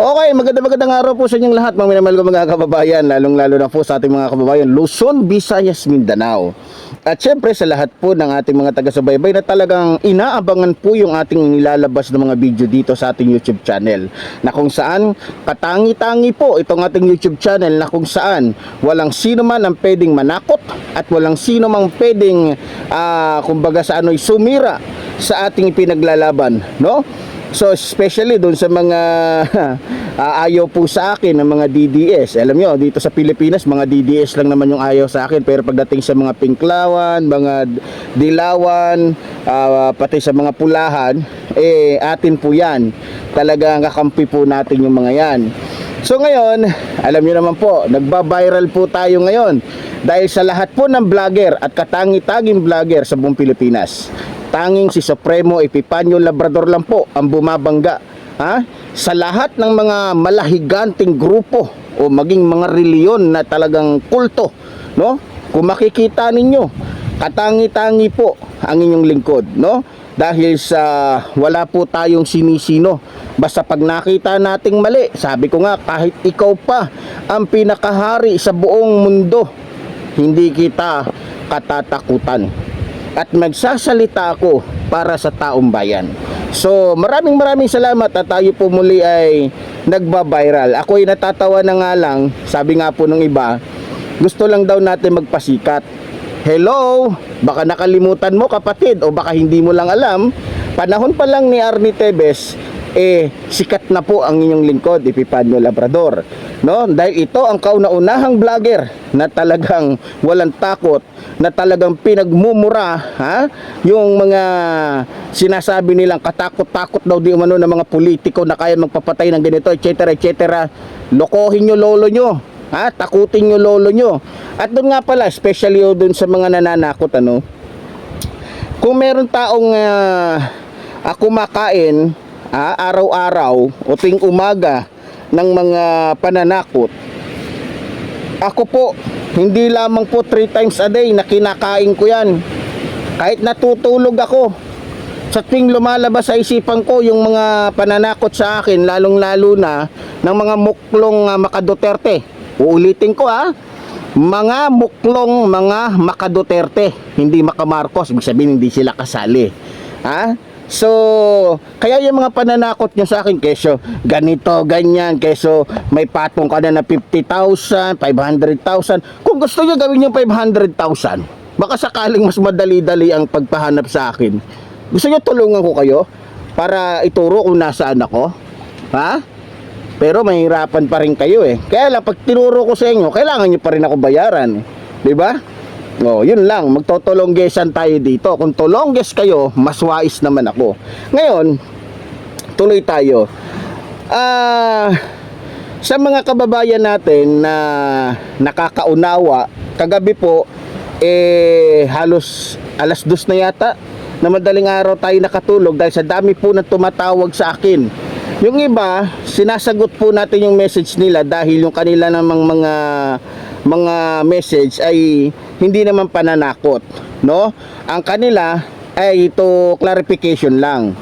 Okay, magandang araw po sa inyong lahat, mga minamahal ko mga kababayan, lalong-lalo na po sa ating mga kababayan Luzon, Visayas, Mindanao. At syempre sa lahat po ng ating mga taga-subaybay na talagang inaabangan po yung ating nilalabas na mga video dito sa ating YouTube channel, na kung saan katangi-tangi po itong ating YouTube channel, na kung saan walang sino man ang pwedeng manakot at walang sino mang pwedeng kumbaga sa ano'y sumira sa ating pinaglalaban, no? So especially doon sa mga ayaw po sa akin ng mga DDS. Alam nyo, dito sa Pilipinas mga DDS lang naman yung ayaw sa akin, pero pagdating sa mga pinklawan, mga dilawan, pati sa mga pulahan, atin po yan. Talagang kakampi po natin yung mga yan. So ngayon, alam nyo naman po, nagba-viral po tayo ngayon dahil sa lahat po ng vlogger at katangi-tanging vlogger sa buong Pilipinas. Tanging si Supremo Epifanio Labrador lang po ang bumabangga, sa lahat ng mga malahiganting grupo o maging mga reliyon na talagang kulto, no? Kung makikita ninyo, katangi-tangi po ang inyong lingkod, no? Dahil sa wala po tayong sinisino. Basta pag nakita nating mali, sabi ko nga, kahit ikaw pa ang pinakahari sa buong mundo, hindi kita katatakutan. At magsasalita ako para sa taong bayan. So maraming salamat at tayo po muli ay nagba-viral. Ako ay natatawa na nga lang, sabi nga po ng iba, gusto lang daw natin magpasikat. Hello, baka nakalimutan mo kapatid, o baka hindi mo lang alam, panahon pa lang ni Arnie Tevez, sikat na po ang inyong lingkod, Epifanio Labrador, no? Dahil ito ang kauna-unahang vlogger na talagang walang takot, na talagang pinagmumura yung mga sinasabi nilang katakot-takot daw di umano ng mga politiko na kaya magpapatay ng ganito, etc. etc. Lokohin nyo lolo nyo, takutin nyo lolo nyo. At doon nga pala, especially doon sa mga nananakot, kung meron taong kumakain araw-araw o tuwing umaga ng mga pananakot, ako po, hindi lamang po 3 times a day na kinakain ko yan. Kahit natutulog ako, sa tuwing lumalabas sa isipan ko yung mga pananakot sa akin, lalong-lalo na ng mga muklong Makaduterte. Uulitin ko mga muklong mga Makaduterte, hindi Makamarcos, ibig sabihin hindi sila kasali. So, kaya yung mga pananakot nyo sa akin, keso ganito, ganyan, keso may patong ka na 50,000, 500,000. Kung gusto nyo gawin yung 500,000, baka sakaling mas madali-dali ang pagpahanap sa akin. Gusto nyo tulungan ko kayo para ituro kung nasaan ako? Pero mahirapan pa rin kayo Kaya lang, pag tinuro ko sa inyo, kailangan nyo pa rin ako bayaran, diba? Yun lang, magtotolonggesan tayo dito. Kung tolongges kayo, mas wais naman ako. Ngayon, tuloy tayo. Sa mga kababayan natin na nakakaunawa, kagabi po, halos alas 2 na yata, na madaling araw tayo nakatulog dahil sa dami po na tumatawag sa akin. Yung iba, sinasagot po natin yung message nila dahil yung kanila namang mga message ay hindi naman pananakot, no? Ang kanila ay ito clarification lang.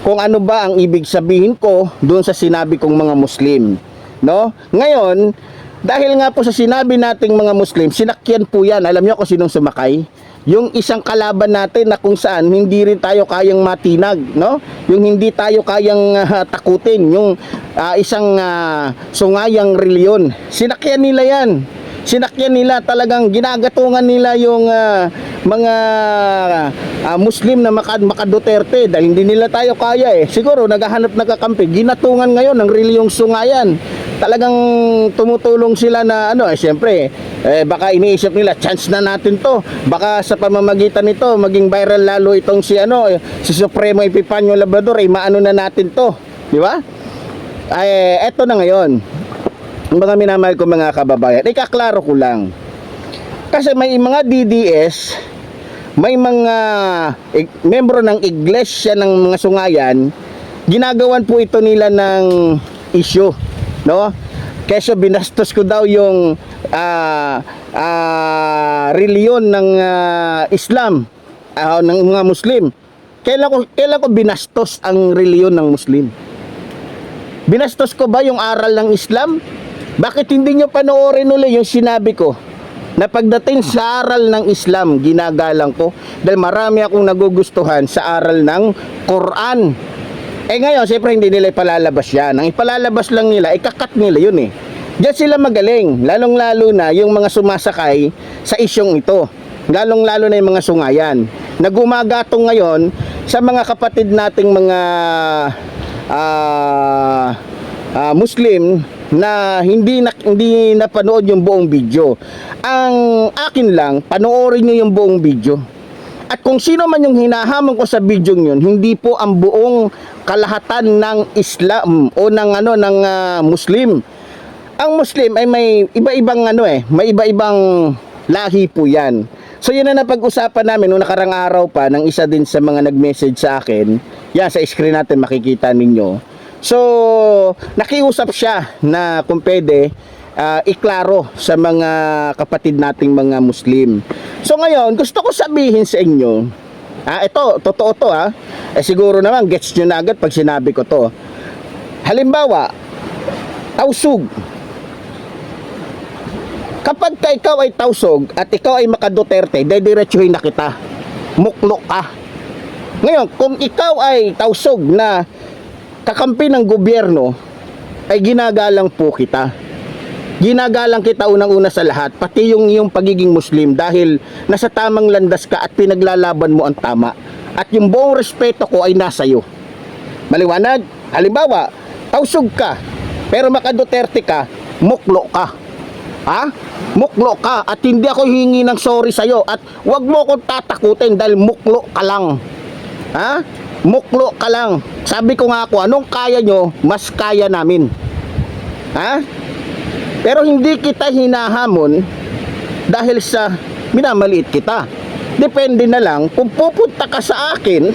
Kung ano ba ang ibig sabihin ko doon sa sinabi kong mga Muslim, no? Ngayon, dahil nga po sa sinabi nating mga Muslim, sinakyan po yan. Alam niyo kung sinong sumakay? Yung isang kalaban natin na kung saan hindi rin tayo kayang matinag, no? Yung hindi tayo kayang takutin, yung isang sungayang reliyon. Sinakyan nila yan. Sinakyan nila, talagang ginagatungan nila yung mga Muslim na Makaduterte dahil hindi nila tayo kaya Siguro naghahanap nagkakampi, ginatungan ngayon ng reliyong sungayan. Talagang tumutulong sila na siyempre, baka iniisip nila, chance na natin to. Baka sa pamamagitan nito, maging viral lalo itong si Supremo Epifanio Labrador, maano na natin to. Di ba? Eto na ngayon. Mga minamahal ko mga kababayan, ikaklaro ko lang. Kasi may mga DDS, may mga membro ng iglesia ng mga sungayan, ginagawan po ito nila ng issue, no? Keso binastos ko daw yung reliyon ng Islam, ng mga Muslim. Kailan ko binastos ang reliyon ng Muslim? Binastos ko ba yung aral ng Islam? Bakit hindi nyo panoorin ulit yung sinabi ko? Na pagdating sa aral ng Islam, ginagalang ko dahil marami akong nagugustuhan sa aral ng Quran. Ngayon, siyempre hindi nila ipalalabas yan. Ang ipalalabas lang nila, ikakat nila yun eh. Diyan sila magaling, lalong-lalo na yung mga sumasakay sa isyong ito. Lalong-lalo na yung mga sungayan. Nagumagatong ngayon sa mga kapatid nating mga Muslim na hindi napanood yung buong video. Ang akin lang, panoorin nyo yung buong video. At kung sino man yung hinahamon ko sa video yun, hindi po ang buong kalahatan ng Islam o ng Muslim. Ang Muslim ay may iba-ibang may iba-ibang lahi po 'yan. So yun na napag-usapan namin noong nakarang araw pa ng isa din sa mga nag-message sa akin. Yan sa screen natin makikita ninyo. So nakiusap siya na kung pwede iklaro sa mga kapatid nating mga Muslim. So ngayon, gusto ko sabihin sa inyo, ito, totoo to siguro naman, gets nyo na agad pag sinabi ko to. Halimbawa, tausog. Kapag ikaw ay tausog at ikaw ay maka-Duterte, dediretsuhin na kita. Muklo ka. Ngayon, kung ikaw ay tausog na kakampi ng gobyerno, ay ginagalang po kita. Ginagalang kita unang-una sa lahat, pati yung iyong pagiging Muslim dahil nasa tamang landas ka at pinaglalaban mo ang tama. At yung buong respeto ko ay nasa iyo. Maliwanag? Halimbawa, tausog ka, pero maka-Duterte ka, muklo ka. Muklo ka at hindi ako hingi ng sorry sa iyo at wag mo akong tatakutin dahil muklo ka lang. Muklo ka lang. Sabi ko nga ako, anong kaya nyo, mas kaya namin. Pero hindi kita hinahamon dahil sa minamaliit kita. Depende na lang kung pupunta ka sa akin,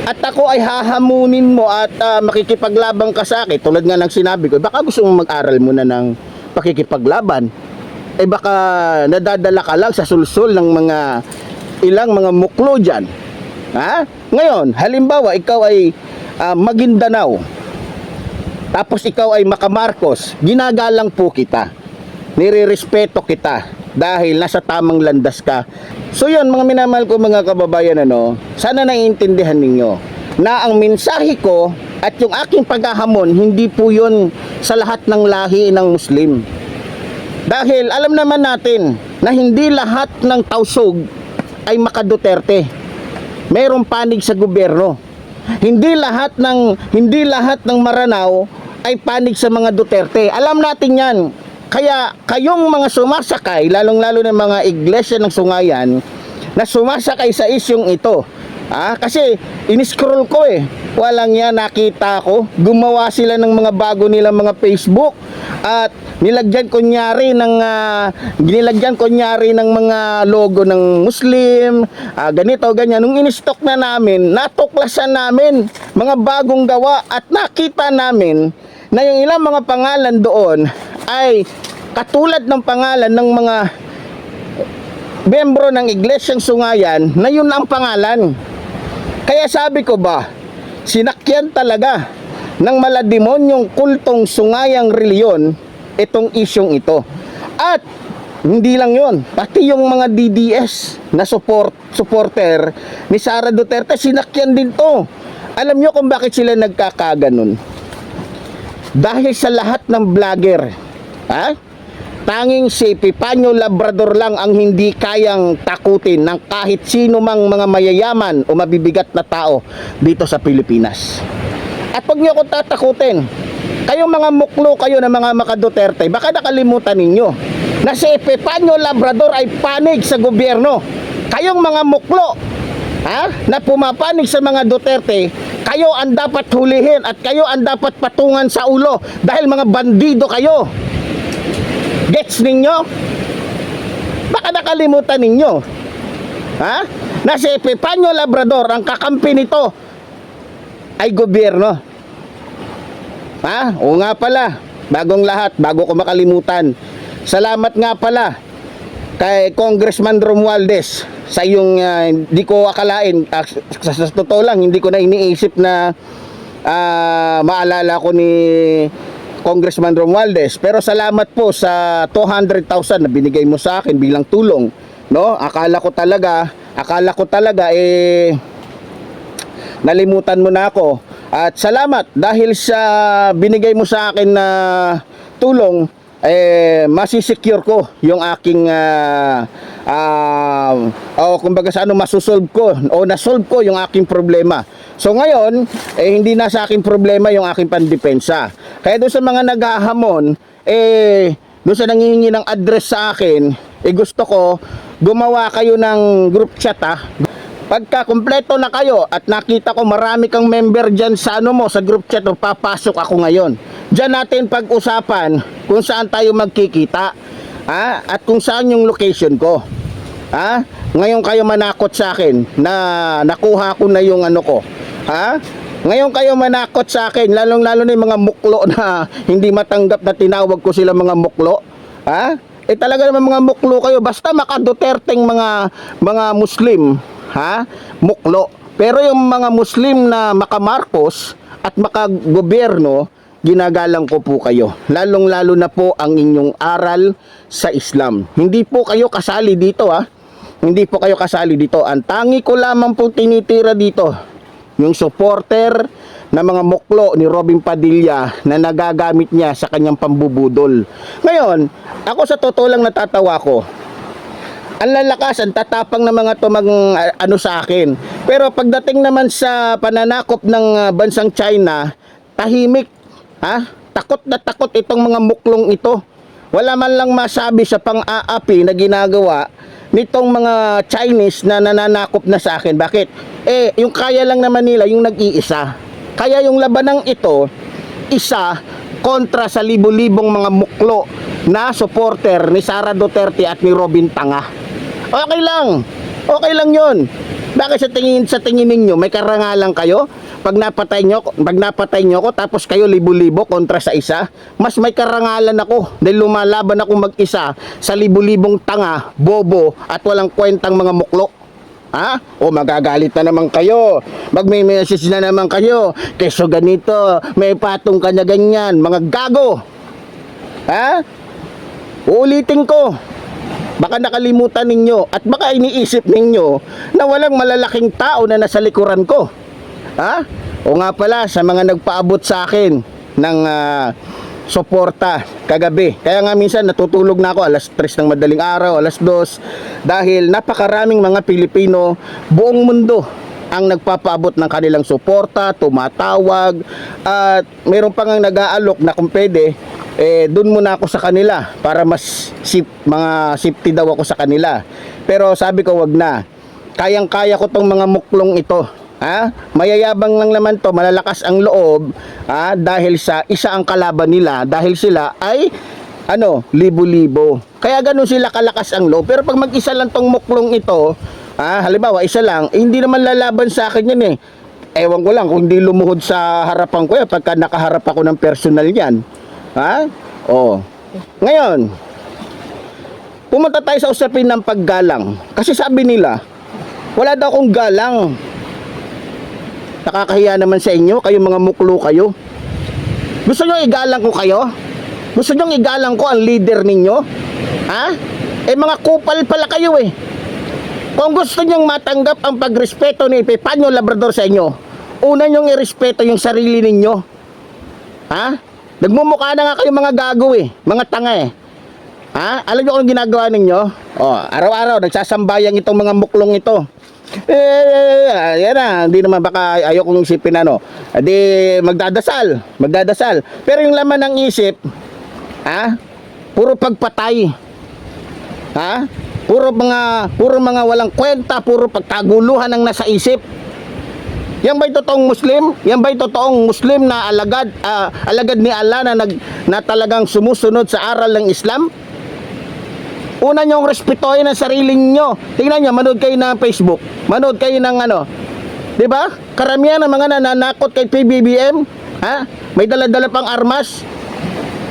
at ako ay hahamunin mo at makikipaglabang ka sa akin. Tulad nga ng sinabi ko, baka gusto mong mag-aral muna ng pakikipaglaban. Baka nadadala ka lang sa sulsul ng ilang mga muklo dyan. Ngayon, halimbawa, ikaw ay Maguindanao. Tapos ikaw ay Makamarcos, ginagalang po kita. Nirerespeto kita dahil nasa tamang landas ka. So yun, mga minamahal ko mga kababayan, sana naiintindihan ninyo na ang mensahe ko at yung aking paghahamon, hindi po yun sa lahat ng lahi ng Muslim. Dahil alam naman natin na hindi lahat ng tausog ay maka-Duterte. Mayroong panig sa gobyerno. Hindi lahat ng Maranao ay panig sa mga Duterte. Alam natin yan. Kaya kayong mga sumasakay, lalong-lalo ng mga iglesia ng Sungayan, na sumasakay sa isyong ito. Kasi in-scroll ko walang yan, nakita ko. Gumawa sila ng mga bago nilang mga Facebook at nilagyan kunyari ng mga logo ng Muslim, ganito, ganyan. Nung in-stock na namin, natuklasan namin mga bagong gawa at nakita namin na yung ilang mga pangalan doon ay katulad ng pangalan ng mga membro ng Iglesyang Sungayan na yun ang pangalan. Kaya sabi ko ba, sinakyan talaga ng malademonyong kultong Sungayang reliyon itong isyong ito. At hindi lang yon, pati yung mga DDS na supporter ni Sara Duterte, sinakyan din to. Alam nyo kung bakit sila nagkakaganon? Dahil sa lahat ng vlogger, tanging si Epifanio Labrador lang ang hindi kayang takutin ng kahit sino mang mga mayayaman o mabibigat na tao dito sa Pilipinas. At pag nyo ako tatakutin, kayong mga muklo kayo na mga maka-Duterte, baka nakalimutan ninyo na si Epifanio Labrador ay panig sa gobyerno. Kayong mga muklo na pumapanig sa mga Duterte, kayo ang dapat hulihin at kayo ang dapat patungan sa ulo dahil mga bandido kayo. Gets ninyo? Baka nakalimutan ninyo na si Epifanio Labrador, ang kakampi nito ay gobyerno. Oo nga pala, bagong lahat, bago ko makalimutan, salamat nga pala kay Congressman Romualdez sa iyong di ko akalain, sa totoo lang, hindi ko na iniisip na maalala ko ni Congressman Romualdez. Pero salamat po sa 200,000 na binigay mo sa akin bilang tulong, no? Akala ko talaga nalimutan mo na ako. At salamat dahil sa binigay mo sa akin na tulong, masisecure ko yung aking kumbaga sa ano, masosolve ko o nasolve ko yung aking problema. So ngayon, hindi na sa aking problema yung aking pandepensa. Kaya doon sa mga naghahamon, doon sa nanghihingi ng address sa akin, gusto ko gumawa kayo ng group chat, Pagka kumpleto na kayo at nakita ko marami kang member dyan sa ano mo, sa group chat, papasok ako ngayon. Diyan natin pag-usapan kung saan tayo magkikita, at kung saan yung location ko. Ngayon kayo manakot sa akin na nakuha ko na yung ano ko. Ngayon kayo manakot sa akin, lalong-lalo na yung mga muklo na hindi matanggap na tinawag ko sila mga muklo. Talaga naman mga muklo kayo, basta maka-Duterteng mga Muslim, muklo. Pero yung mga Muslim na maka-Marcos at maka-gobyerno, ginagalang ko po kayo. Lalong-lalo na po ang inyong aral sa Islam. Hindi po kayo kasali dito, Hindi po kayo kasali dito. Ang tangi ko lamang po tinitira dito, yung supporter na mga muklo ni Robin Padilla na nagagamit niya sa kanyang pambubudol. Ngayon, ako sa totoo lang natatawa ko. Ang lalakas, ang tatapang na mga to ano sa akin. Pero pagdating naman sa pananakop ng bansang China, tahimik. Takot na takot itong mga muklong ito. Wala man lang masabi sa pang-aapi na ginagawa nitong mga Chinese na nananakop na sa akin. Bakit? Yung kaya lang naman nila yung nag-iisa. Kaya yung labanang ito, isa kontra sa libo-libong mga muklo na supporter ni Sara Duterte at ni Robin Tanga. Okay lang yun. Bakit sa tingin ninyo may karangalan kayo? Pag napatay nyo ako, tapos kayo libo-libo kontra sa isa, mas may karangalan ako dahil lumalaban ako mag-isa sa libo-libong tanga, bobo at walang kwentang mga muklo. O magagalit na naman kayo, magme-message na naman kayo, keso ganito, may patong kanya ganyan, mga gago. Uulitin ko, baka nakalimutan ninyo at baka iniisip ninyo na walang malalaking tao na nasa likuran ko. O nga pala, sa mga nagpaabot sa akin ng suporta kagabi. Kaya nga minsan natutulog na ako alas 3 ng madaling araw, alas 2, dahil napakaraming mga Pilipino buong mundo ang nagpapaabot ng kanilang suporta, tumatawag, at mayroon pa ngang nag-aalok na kung pwede, dun muna ako sa kanila para mas mga safety daw ako sa kanila. Pero sabi ko wag na. Kayang-kaya ko tong mga muklong ito. Mayayabang lang naman to, malalakas ang loob, dahil sa isa ang kalaban nila, dahil sila ay libo-libo. Kaya ganun sila kalakas ang loob. Pero pag mag-isa lang tong muklong ito, halimbawa isa lang, hindi naman lalaban sa akin yan. Ewan ko lang kung hindi lumuhod sa harapan ko yan pagka nakaharap ako ng personal yan. Ngayon, pumunta tayo sa usapin ng paggalang. Kasi sabi nila, wala daw akong galang. Nakakahiya naman sa inyo, kayong mga muklo kayo. Gusto nyo igalang ko kayo? Gusto nyo igalang ko ang leader ninyo? Mga kupal pala kayo Kung gusto nyo matanggap ang pagrespeto ni Epifanio Labrador sa inyo, una nyo irespeto yung sarili ninyo. Nagmumukha na nga kayo mga gago mga tanga Alam nyo kung ginagawa ninyo? Araw-araw nagsasambayang itong mga muklong ito. Yan na, hindi naman baka ayokong isipin di magdadasal. Pero yung laman ng isip, puro pagpatay. Puro mga walang kwenta, puro pagkaguluhan ang nasa isip. Yan ba'y totoong Muslim? Yan ba'y totoong Muslim na alagad ni Allah na talagang sumusunod sa aral ng Islam? Una nyong respetuhin ang sarili nyo. Tingnan nyo, manood kayo ng Facebook, manood kayo ng di ba? Karamihan ng mga nananakot kay PBBM, may dala-dala pang armas.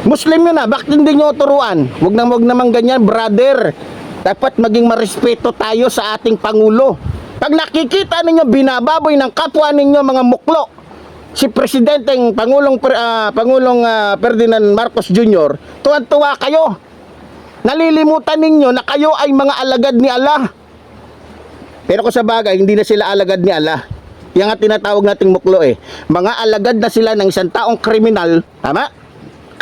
Muslim yun bakit hindi nyo turuan? Huwag naman ganyan, brother. Dapat maging marespeto tayo sa ating Pangulo. Pag nakikita ninyo binababoy ng kapwa ninyo mga muklo, si Presidenteng Ferdinand Marcos Jr., tuwan-tuwa kayo. Nalilimutan ninyo na kayo ay mga alagad ni Allah. Pero kung sa bagay, hindi na sila alagad ni Allah. Yan nga tinatawag nating muklo eh. Mga alagad na sila ng isang taong kriminal, tama?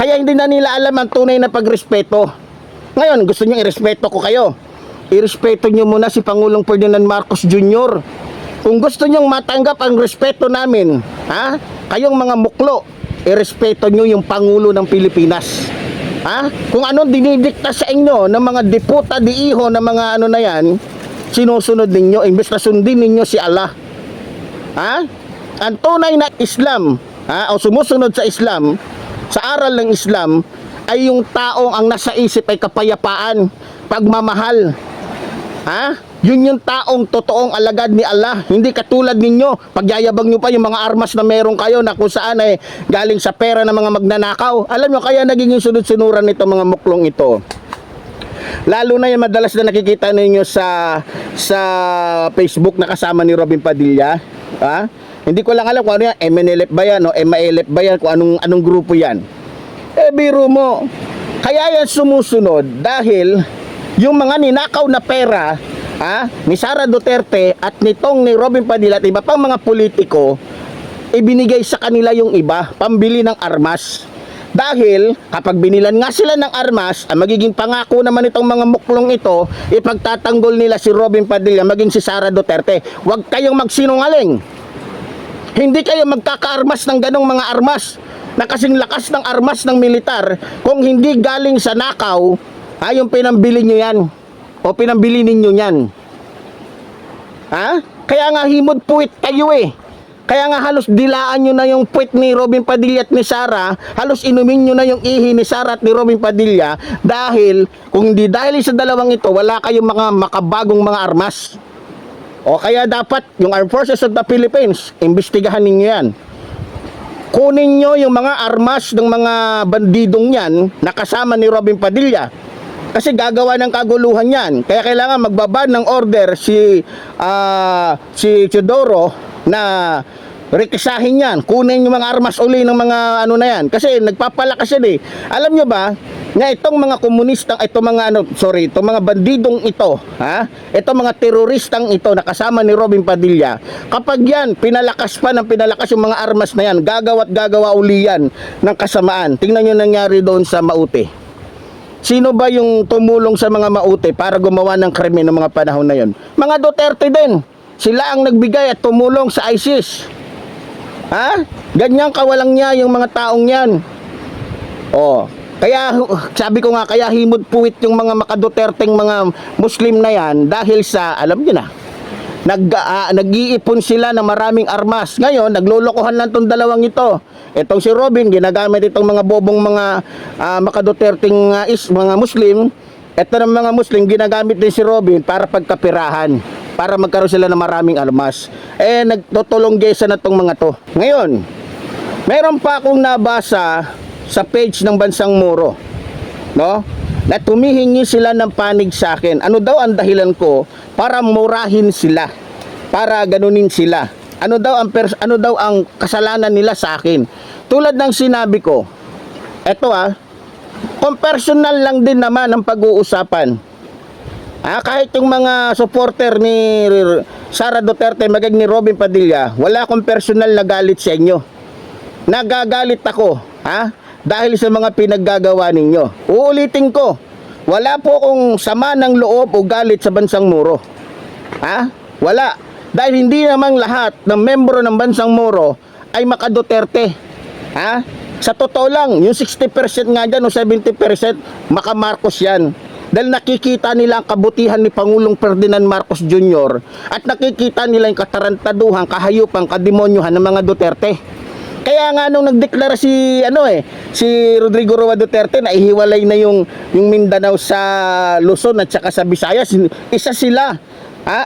Kaya hindi na nila alam ang tunay na pagrespeto. Ngayon, gusto nyo irespeto ko kayo. Irespeto nyo muna si Pangulong Ferdinand Marcos Jr. Kung gusto nyong matanggap ang respeto namin, ha? Kayong mga muklo, irespeto nyo yung Pangulo ng Pilipinas. Ha? Kung ano dinidikta sa inyo ng mga deputa di iho na mga ano na yan, sinusunod ninyo, imbes na sundin ninyo si Allah. Ha? Ang tunay na Islam, ha, o sumusunod sa Islam, sa aral ng Islam, ay yung taong ang nasa isip ay kapayapaan, pagmamahal. Ha? Yun yung taong totoong alagad ni Allah. Hindi katulad ninyo, pagyayabang nyo pa yung mga armas na meron kayo na kung saan ay galing sa pera ng mga magnanakaw. Alam nyo, kaya naging sunod-sunuran nito mga muklong ito. Lalo na yung madalas na nakikita ninyo sa Facebook na kasama ni Robin Padilla. Ha? Hindi ko lang alam kung ano yan, MNLF ba yan o MILF ba yan, kung anong grupo yan. Biro mo. Kaya yan sumusunod dahil yung mga ninakaw na pera, ha, ni Sara Duterte at nitong ni Robin Padilla at iba pang mga politiko, ibinigay sa kanila yung iba, pambili ng armas. Dahil kapag binilan nga sila ng armas, ang magiging pangako naman itong mga muklong ito, ipagtatanggol nila si Robin Padilla, maging si Sara Duterte. Huwag kayong magsinungaling. Hindi kayo magkakaarmas ng ganong mga armas na kasing lakas ng armas ng militar kung hindi galing sa nakaw, yung pinambili nyo yan o pinambili ninyo yan. Ha? Kaya nga himod puwit kayo eh. Kaya nga halos dilaan nyo na yung puwit ni Robin Padilla at ni Sara, halos inumin nyo na yung ihi ni Sara at ni Robin Padilla, dahil kung hindi dahil sa dalawang ito, wala kayong mga makabagong mga armas. O kaya dapat yung Armed Forces of the Philippines, imbestigahan ninyo yan. Kunin nyo yung mga armas ng mga bandidong yan na kasama ni Robin Padilla. Kasi gagawa ng kaguluhan yan. Kaya kailangan magbaba ng order si Teodoro na rekisahin yan. Kunin yung mga armas uli ng mga ano na yan. Kasi nagpapalakas yan eh. Alam nyo ba, na itong mga komunistang, itong mga bandidong ito, ha? Itong mga teroristang ito na kasama ni Robin Padilla, kapag yan, pinalakas yung mga armas na yan, gagawa uli yan ng kasamaan. Tingnan nyo nangyari doon sa Maute. Sino ba yung tumulong sa mga Maute para gumawa ng krimen ng mga panahon na yon? Mga Duterte din. Sila ang nagbigay at tumulong sa ISIS. Ha? Ganyang kawalang niya yung mga taong yan. Oh, kaya sabi ko nga, kaya himod puwit yung mga makaduterteng mga Muslim na yan dahil sa, alam niyo na, nag-iipon sila ng maraming armas. Ngayon, naglolokohan lang tong dalawang ito. Itong si Robin, ginagamit itong mga bobong mga makaduterteng mga Muslim. Ito ng mga Muslim, ginagamit din si Robin para pagkapirahan, para magkaroon sila ng maraming armas. Nagtutulong gesa na tong mga to. Ngayon, meron pa akong nabasa sa page ng Bansang Moro, no? Na tumihingi sila ng panig sa akin. Ano daw ang dahilan ko para murahin sila, para ganunin sila? Ano daw ang kasalanan nila sa akin? Tulad ng sinabi ko, eto kung personal lang din naman ang pag-uusapan. Kahit yung mga supporter ni Sara Duterte, magag ni Robin Padilla, wala akong personal na galit sa inyo. Nagagalit ako, dahil sa mga pinaggagawa ninyo. Uulitin ko, wala po akong sama ng loob o galit sa Bansang Moro. Wala. Dahil hindi namang lahat ng membro ng Bansang Moro ay maka-Duterte. Sa totoo lang, yung 60% nga dyan o 70% maka-Marcos yan. Dahil nakikita nila ang kabutihan ni Pangulong Ferdinand Marcos Jr. at nakikita nila yung katarantaduhan, kahayupan, kademonyohan ng mga Duterte. Kaya nga nung nagdeklara si Rodrigo Roa Duterte na ihiwalay na yung Mindanao sa Luzon at saka sa Visayas, isa sila.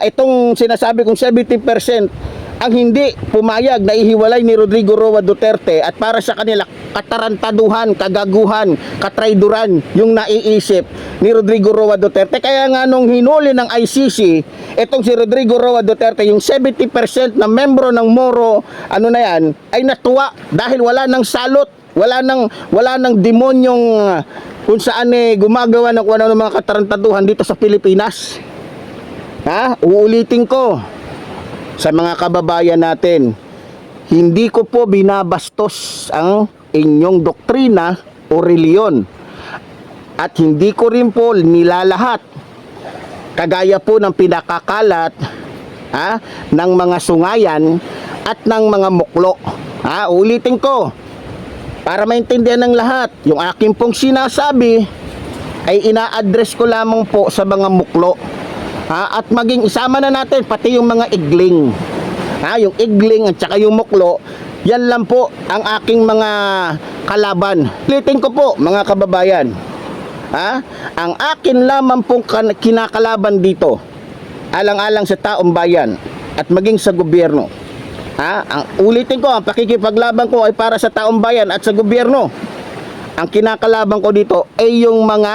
Itong sinasabi kong 70% ang hindi pumayag na ihiwalay ni Rodrigo Roa Duterte at para sa kanila katarantaduhan, kagaguhan, katraiduran yung naiisip ni Rodrigo Roa Duterte. Kaya nga nung hinuli ng ICC itong si Rodrigo Roa Duterte, yung 70% na membro ng Moro ay natuwa dahil wala nang salot, wala nang demonyong kung saan gumagawa ng kung ano ng mga katarantaduhan dito sa Pilipinas. Uulitin ko sa mga kababayan natin, hindi ko po binabastos ang inyong doktrina o reliyon at hindi ko rin po nilalahat kagaya po ng pinakakalat ng mga sungayan at ng mga muklo. Ulitin ko para maintindihan ng lahat, yung aking pong sinasabi ay ina-address ko lamang po sa mga muklo. At maging isama na natin pati yung mga igling. Yung igling at saka yung muklo, yan lang po ang aking mga kalaban. Ulitin ko po mga kababayan, ang akin lamang pong kinakalaban dito, alang-alang sa taong bayan at maging sa gobyerno. Ulitin ko, ang pakikipaglaban ko ay para sa taong bayan at sa gobyerno. Ang kinakalaban ko dito ay yung mga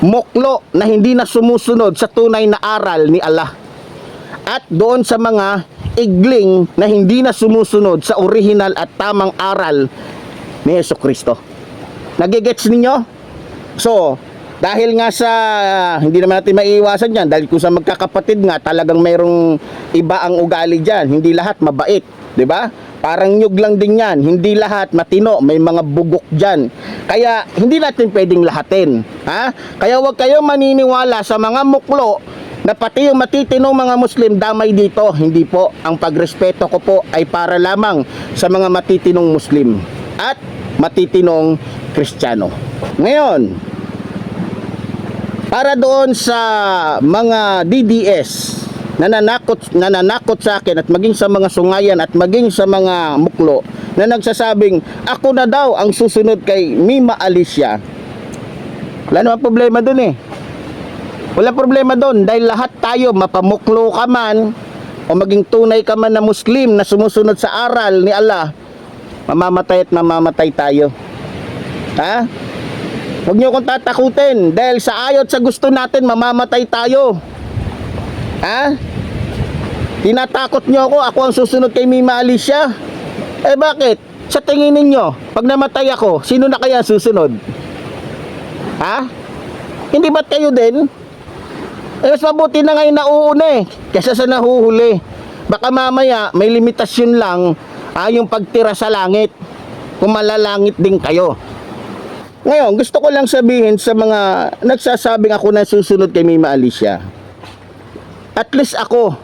muklo na hindi na sumusunod sa tunay na aral ni Allah at doon sa mga igling na hindi na sumusunod sa original at tamang aral ni Jesucristo. Nagigets ninyo? So, dahil nga sa hindi naman natin maiiwasan yan, dahil kung sa magkakapatid nga talagang mayroong iba ang ugali dyan, hindi lahat mabait, di ba? Parang nyug lang din yan, hindi lahat matino, may mga bugok dyan. Kaya hindi natin pwedeng lahatin. Kaya huwag kayong maniniwala sa mga muklo na pati yung matitinong mga Muslim damay dito. Hindi po, ang pagrespeto ko po ay para lamang sa mga matitinong Muslim at matitinong Kristiyano. Ngayon, para doon sa mga DDS nananakot sa akin at maging sa mga sungayan at maging sa mga muklo na nagsasabing ako na daw ang susunod kay Mima Alicia, wala naman problema dun wala problema dun dahil lahat tayo, mapamuklo ka man o maging tunay ka man na Muslim na sumusunod sa aral ni Allah, mamamatay at mamamatay tayo. Huwag nyo akong tatakutin dahil sa ayot sa gusto natin mamamatay tayo. Tinatakot nyo ako ang susunod kay Mima Alicia. Bakit? Sa tingin ninyo, pag namatay ako, sino na kaya susunod? Hindi ba't kayo din? Mas mabuti na ngayon nauuna kaysa sa nahuhuli. Baka mamaya may limitasyon lang yung pagtira sa langit, kung malalangit din kayo. Ngayon, gusto ko lang sabihin sa mga nagsasabing ako na susunod kay Mima Alicia, at least ako,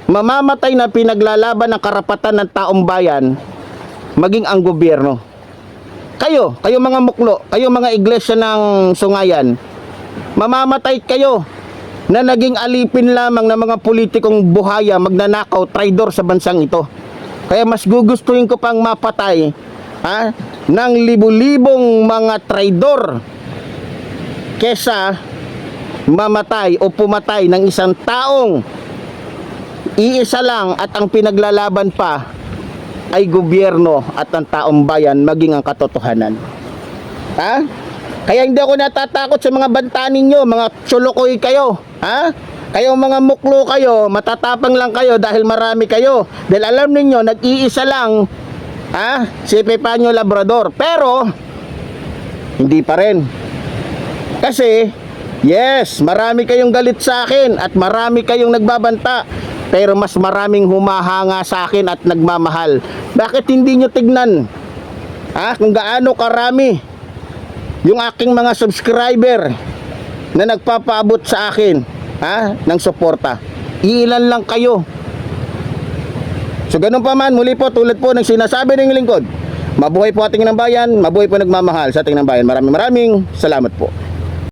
mamamatay na pinaglalaban ng karapatan ng taong bayan, maging ang gobyerno. Kayo mga muklo, kayo mga iglesia ng sungayan, mamamatay kayo na naging alipin lamang ng mga politikong buhaya, magnanakaw, traidor sa bansang ito. Kaya mas gugustuhin ko pang mapatay ng libu-libong mga traidor kesa mamatay o pumatay ng isang taong iisa lang at ang pinaglalaban pa ay gobyerno at ang taong bayan, maging ang katotohanan. Kaya hindi ako natatakot sa mga banta ninyo, mga tsulukoy kayo. Kayo mga muklo kayo, matatapang lang kayo dahil marami kayo. Dahil alam ninyo, nag-iisa lang si Epifanio Labrador. Pero hindi pa rin. Kasi yes, marami kayong galit sa akin at marami kayong nagbabanta, pero mas maraming humahanga sa akin at nagmamahal. Bakit hindi nyo tignan kung gaano karami yung aking mga subscriber na nagpapaabot sa akin ng suporta? Iilan lang kayo. So ganun pa man, muli po, tulad po ng sinasabi ng lingkod, mabuhay po ating ng bayan, mabuhay po nagmamahal sa ating ng bayan. Maraming salamat po.